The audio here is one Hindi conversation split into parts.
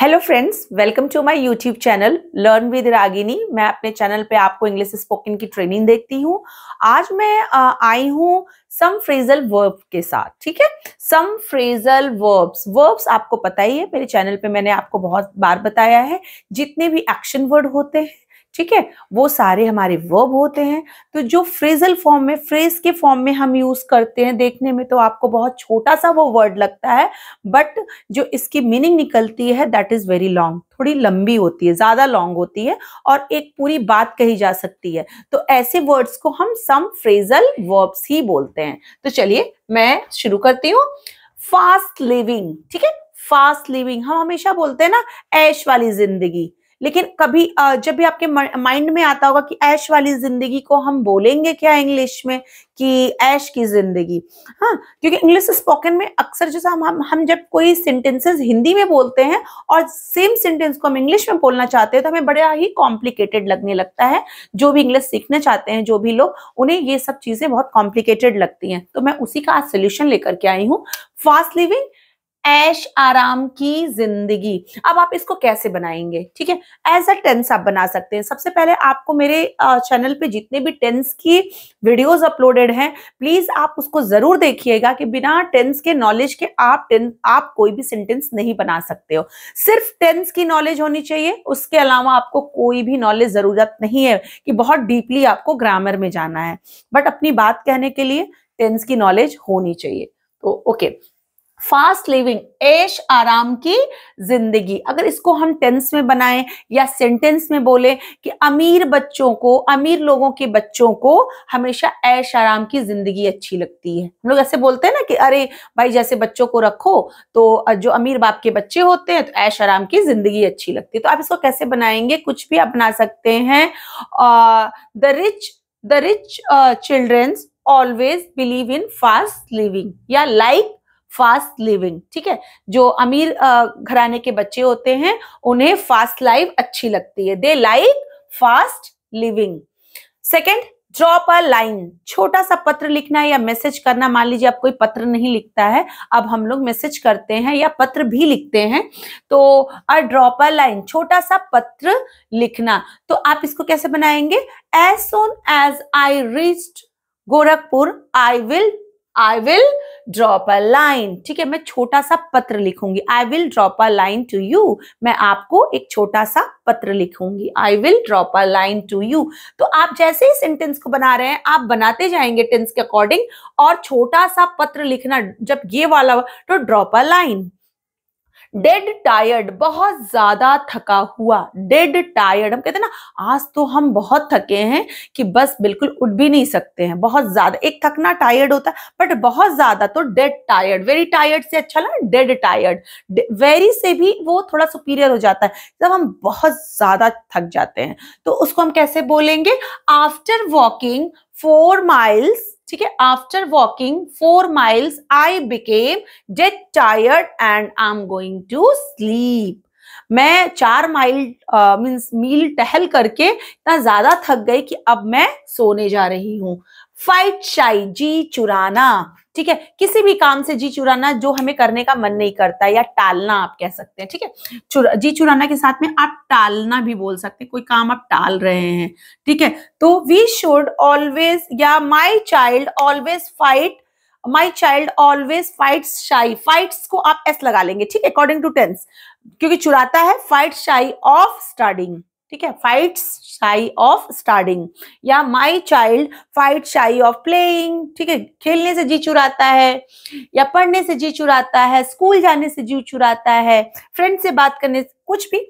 Hello friends, welcome to my YouTube channel learn with Ragini. मैं अपने चैनल पे आपको इंग्लिश स्पोकन की ट्रेनिंग देती हूँ। आज मैं आई हूँ सम फ्रेजल वर्ब के साथ। ठीक है, सम फ्रेजल वर्ब्स आपको पता ही है, मेरे चैनल पे मैंने आपको बहुत बार बताया है। जितने भी एक्शन वर्ड होते हैं, ठीक है, वो सारे हमारे वर्ब होते हैं। तो जो फ्रेजल फॉर्म में, फ्रेज के फॉर्म में हम यूज करते हैं, देखने में तो आपको बहुत छोटा सा वो वर्ड लगता है, बट जो इसकी मीनिंग निकलती है दैट इज वेरी लॉन्ग, थोड़ी लंबी होती है, ज्यादा लॉन्ग होती है और एक पूरी बात कही जा सकती है। तो ऐसे वर्ड्स को हम सम फ्रेजल वर्ब्स ही बोलते हैं। तो चलिए मैं शुरू करती हूँ। फास्ट लिविंग, ठीक है, फास्ट लिविंग हम हमेशा बोलते हैं ना, ऐश वाली जिंदगी। लेकिन कभी जब भी आपके माइंड में आता होगा कि ऐश वाली जिंदगी को हम बोलेंगे क्या इंग्लिश में, कि ऐश की जिंदगी। हाँ, क्योंकि इंग्लिश स्पोकन में अक्सर जैसा हम जब कोई सेंटेंसेस हिंदी में बोलते हैं और सेम सेंटेंस को हम इंग्लिश में बोलना चाहते हैं तो हमें बड़ा ही कॉम्प्लिकेटेड लगने लगता है। जो भी इंग्लिश सीखना चाहते हैं, जो भी लोग, उन्हें ये सब चीजें बहुत कॉम्प्लिकेटेड लगती हैं। तो मैं उसी का आज सोल्यूशन लेकर के आई हूँ। फास्ट लिविंग, ऐश आराम की जिंदगी। अब आप इसको कैसे बनाएंगे? ठीक है, एज अ टेंस आप बना सकते हैं। सबसे पहले आपको मेरे चैनल पे जितने भी टेंस की वीडियोस अपलोडेड हैं, प्लीज आप उसको जरूर देखिएगा कि बिना टेंस के नॉलेज के आप कोई भी सेंटेंस नहीं बना सकते हो। सिर्फ टेंस की नॉलेज होनी चाहिए, उसके अलावा आपको कोई भी नॉलेज जरूरत नहीं है कि बहुत डीपली आपको ग्रामर में जाना है, बट अपनी बात कहने के लिए टेंस की नॉलेज होनी चाहिए। तो ओके, फास्ट लिविंग, ऐश आराम की जिंदगी। अगर इसको हम टेंस में बनाएं या सेंटेंस में बोले कि अमीर बच्चों को, अमीर लोगों के बच्चों को हमेशा ऐश आराम की जिंदगी अच्छी लगती है। हम लोग ऐसे बोलते हैं ना कि अरे भाई, जैसे बच्चों को रखो तो जो अमीर बाप के बच्चे होते हैं तो ऐश आराम की जिंदगी अच्छी लगती है। तो आप इसको कैसे बनाएंगे? कुछ भी आप बना सकते हैं। The rich childrens always believe in fast living, या लाइक फास्ट लिविंग। ठीक है, जो अमीर घराने के बच्चे होते हैं उन्हें फास्ट लाइफ अच्छी लगती है, they like fast living. Second, drop a line, छोटा सा पत्र लिखना या मैसेज करना। मान लीजिए आप कोई पत्र नहीं लिखता है, अब हम लोग मैसेज करते हैं या पत्र भी लिखते हैं, तो अ ड्रॉप अ लाइन, छोटा सा पत्र लिखना। तो आप इसको कैसे बनाएंगे? As soon as I reached Gorakhpur I will drop a line. ठीक है, मैं छोटा सा पत्र लिखूंगी, I will drop a line to you. मैं आपको एक छोटा सा पत्र लिखूंगी, I will drop a line to you. तो आप जैसे ही सेंटेंस को बना रहे हैं, आप बनाते जाएंगे टेंस के अकॉर्डिंग, और छोटा सा पत्र लिखना जब ये वाला, तो drop a line. Dead tired, बहुत ज्यादा थका हुआ, डेड टायर्ड। हम कहते हैं ना, आज तो हम बहुत थके हैं कि बस बिल्कुल उठ भी नहीं सकते हैं, बहुत ज्यादा। एक थकना टायर्ड होता है, बट बहुत ज्यादा तो डेड टायर्ड। वेरी टायर्ड से अच्छा ना डेड टायर्ड। वेरी से भी वो थोड़ा सुपीरियर हो जाता है जब हम बहुत ज्यादा थक जाते हैं। तो उसको हम कैसे बोलेंगे? आफ्टर वॉकिंग 4 miles, ठीक है, after walking 4 miles I became dead tired and I am going to sleep. मैं 4 मील टहल करके इतना ज्यादा थक गई कि अब मैं सोने जा रही हूँ। फाइट शाई, जी चुराना। ठीक है, किसी भी काम से जी चुराना जो हमें करने का मन नहीं करता, या टालना आप कह सकते हैं। ठीक है, जी चुराना के साथ में आप टालना भी बोल सकते हैं, कोई काम आप टाल रहे हैं। ठीक है, तो वी शुड ऑलवेज, या my child always fight, my child always fights शाई। फाइट्स को आप एस लगा लेंगे, ठीक है, अकॉर्डिंग टू टेंस, क्योंकि चुराता है। फाइट शाई ऑफ स्टडिंग, ठीक है, फाइट्स शाई ऑफ स्टडिंग। या my child fight shy of playing, ठीक है, खेलने से जी चुराता है, या पढ़ने से जी चुराता है, स्कूल जाने से जी चुराता है, फ्रेंड से बात करने से, कुछ भी।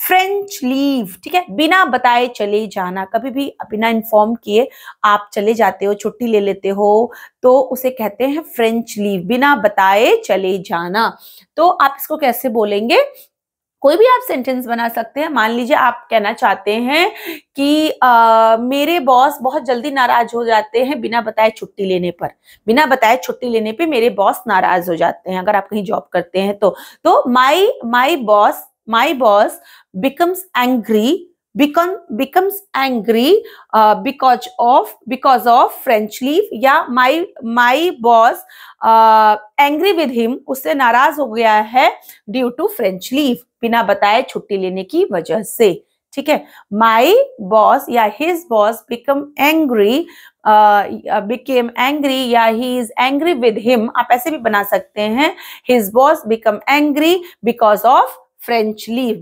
फ्रेंच लीव, ठीक है, बिना बताए चले जाना। कभी भी बिना इन्फॉर्म किए आप चले जाते हो, छुट्टी ले लेते हो, तो उसे कहते हैं फ्रेंच लीव, बिना बताए चले जाना। तो आप इसको कैसे बोलेंगे? कोई भी आप सेंटेंस बना सकते हैं। मान लीजिए आप कहना चाहते हैं कि मेरे बॉस बहुत जल्दी नाराज हो जाते हैं बिना बताए छुट्टी लेने पर। बिना बताए छुट्टी लेने पे मेरे बॉस नाराज हो जाते हैं, अगर आप कहीं जॉब करते हैं तो my boss becomes angry, becomes angry because of French leave, या my boss angry with him, उससे नाराज हो गया है ड्यू टू फ्रेंच लीव, बिना बताए छुट्टी लेने की वजह से, ठीक है। माई बॉस या his boss become angry, became angry या he is angry with him, आप ऐसे भी बना सकते हैं। his boss become angry because of French leave,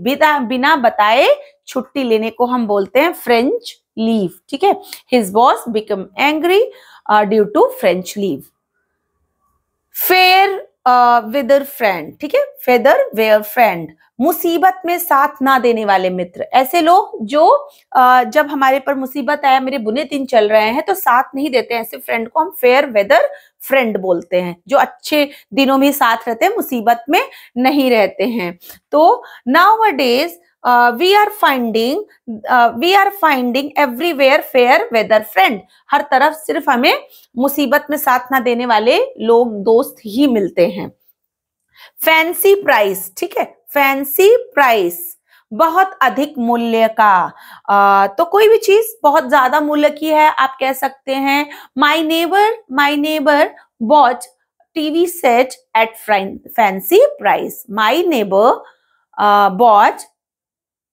बिना बताए छुट्टी लेने को हम बोलते हैं French leave, ठीक है। his boss become angry due to French leave। Fair weather friend, ठीक है, फेदर वेयर फ्रेंड, मुसीबत में साथ ना देने वाले मित्र, ऐसे लोग जो जब हमारे पर मुसीबत आया, मेरे बुरे दिन चल रहे हैं तो साथ नहीं देते हैं, ऐसे फ्रेंड को हम फेयर वेदर फ्रेंड बोलते हैं, जो अच्छे दिनों में साथ रहते हैं, मुसीबत में नहीं रहते हैं। तो nowadays we are finding everywhere fair weather friend, हर तरफ सिर्फ हमें मुसीबत में साथ ना देने वाले लोग, दोस्त ही मिलते हैं। फैंसी प्राइस, ठीक है, फैंसी प्राइस, बहुत अधिक मूल्य का, तो कोई भी चीज बहुत ज्यादा मूल्य की है, आप कह सकते हैं my neighbor bought TV set at fancy price, my neighbor bought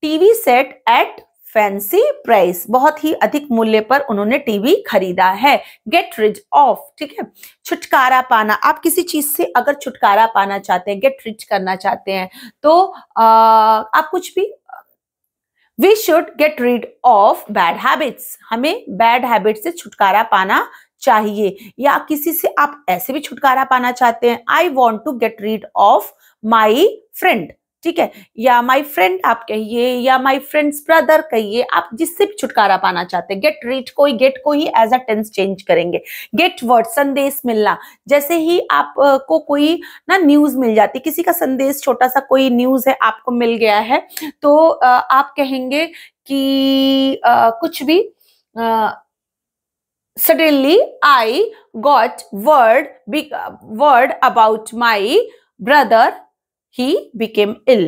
TV set at fancy price, बहुत ही अधिक मूल्य पर उन्होंने टीवी खरीदा है। गेट रिड ऑफ, ठीक है, छुटकारा पाना, आप किसी चीज से अगर छुटकारा पाना चाहते हैं, गेट रिड करना चाहते हैं, तो आप कुछ भी, we should get rid of bad habits, हमें बैड हैबिट से छुटकारा पाना चाहिए। या किसी से आप ऐसे भी छुटकारा पाना चाहते हैं, I want to get rid of my friend, ठीक है, या माई फ्रेंड आप कहिए, या माई फ्रेंड्स ब्रदर कहिए, आप जिससे भी छुटकारा पाना चाहते हैं। गेट रीड को, गेट को ही एज अ टेंस चेंज करेंगे। गेट वर्ड, संदेश मिलना, जैसे ही आप को कोई ना न्यूज मिल जाती, किसी का संदेश, छोटा सा कोई न्यूज है आपको मिल गया है, तो आप कहेंगे कि कुछ भी, suddenly I got word about my brother, he became ill,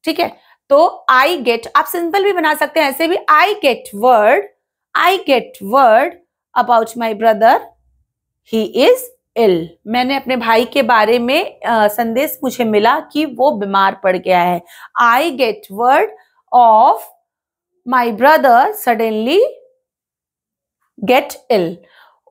ठीक है। तो I get, आप सिंपल भी बना सकते हैं ऐसे भी, I get word about my brother, he is ill, मैंने अपने भाई के बारे में संदेश मुझे मिला कि वो बीमार पड़ गया है। I get word of my brother suddenly get ill।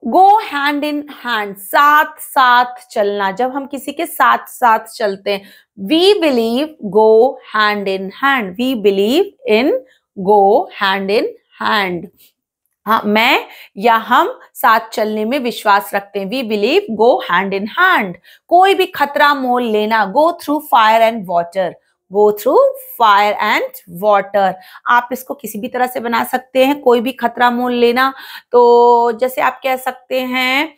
Go hand in hand, साथ साथ चलना, जब हम किसी के साथ साथ चलते हैं, we believe go hand in hand, we believe in go hand in hand, हाँ, मैं या हम साथ चलने में विश्वास रखते हैं, we believe go hand in hand. कोई भी खतरा मोल लेना, go through fire and water, go through fire and water, आप इसको किसी भी तरह से बना सकते हैं, कोई भी खतरा मोल लेना। तो जैसे आप कह सकते हैं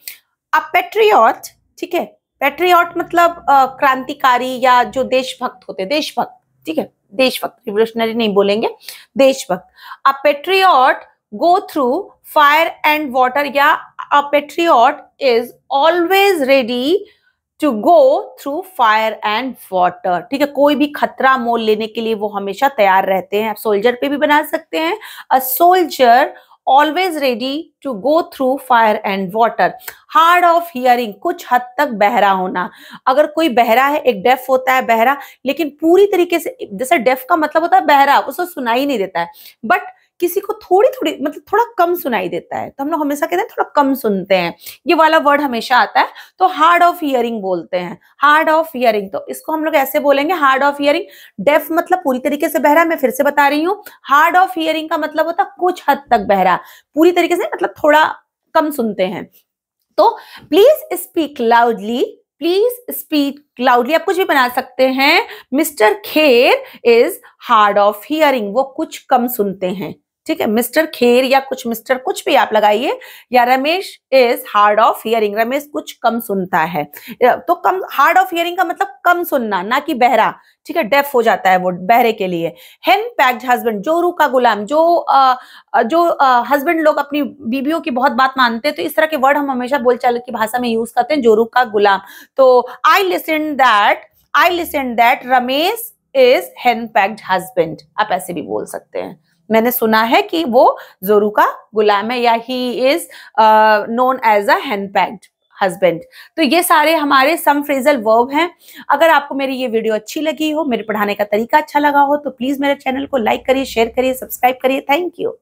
अ पेट्रियट, ठीक है, पेट्रियट मतलब क्रांतिकारी या जो देशभक्त होते हैं, देशभक्त, ठीक है, देशभक्त, रिवोल्यूशनरी नहीं बोलेंगे, देशभक्त। A patriot go through fire and water, या a patriot is always ready to go through fire and water, ठीक है, कोई भी खतरा मोल लेने के लिए वो हमेशा तैयार रहते हैं। आप सोल्जर पे भी बना सकते हैं, a soldier always ready to go through fire and water. Hard of hearing, कुछ हद तक बहरा होना, अगर कोई बहरा है, एक डेफ होता है बहरा, लेकिन पूरी तरीके से, जैसे डेफ का मतलब होता है बहरा, उसको सुनाई नहीं देता है, बट किसी को थोड़ी थोड़ी मतलब थोड़ा कम सुनाई देता है, तो हम लोग हमेशा कहते हैं थोड़ा कम सुनते हैं, ये वाला वर्ड हमेशा आता है, तो हार्ड ऑफ हियरिंग बोलते हैं, हार्ड ऑफ हियरिंग। तो इसको हम लोग ऐसे बोलेंगे, हार्ड ऑफ हियरिंग। डेफ मतलब पूरी तरीके से बहरा, मैं फिर से बता रही हूँ, हार्ड ऑफ हियरिंग का मतलब होता है कुछ हद तक बहरा, पूरी तरीके से मतलब थोड़ा कम सुनते हैं। तो please speak loudly, please speak loudly, आप कुछ भी बना सकते हैं। Mister Kher is hard of hearing, वो कुछ कम सुनते हैं, ठीक है, मिस्टर खेर या कुछ मिस्टर कुछ भी आप लगाइए, या Ramesh is hard of hearing, Ramesh कुछ कम सुनता है। तो कम, हार्ड ऑफ हियरिंग का मतलब कम सुनना, ना कि बहरा, ठीक है, डेफ हो जाता है वो बहरे के लिए। हेन पैक्ड हस्बैंड, जोरू का गुलाम, जो हस्बैंड लोग अपनी बीवियों की बहुत बात मानते हैं, तो इस तरह के वर्ड हम हमेशा बोलचाल की भाषा में यूज करते हैं, जोरू का गुलाम। तो I listen that Ramesh is हेन पैक्ड हस्बैंड, आप ऐसे भी बोल सकते हैं, मैंने सुना है कि वो जोरू का गुलाम है, या he is known as a henpecked husband. तो ये सारे हमारे सम फ्रेजल वर्ब हैं। अगर आपको मेरी ये वीडियो अच्छी लगी हो, मेरे पढ़ाने का तरीका अच्छा लगा हो, तो प्लीज मेरे चैनल को लाइक करिए, शेयर करिए, सब्सक्राइब करिए। Thank you.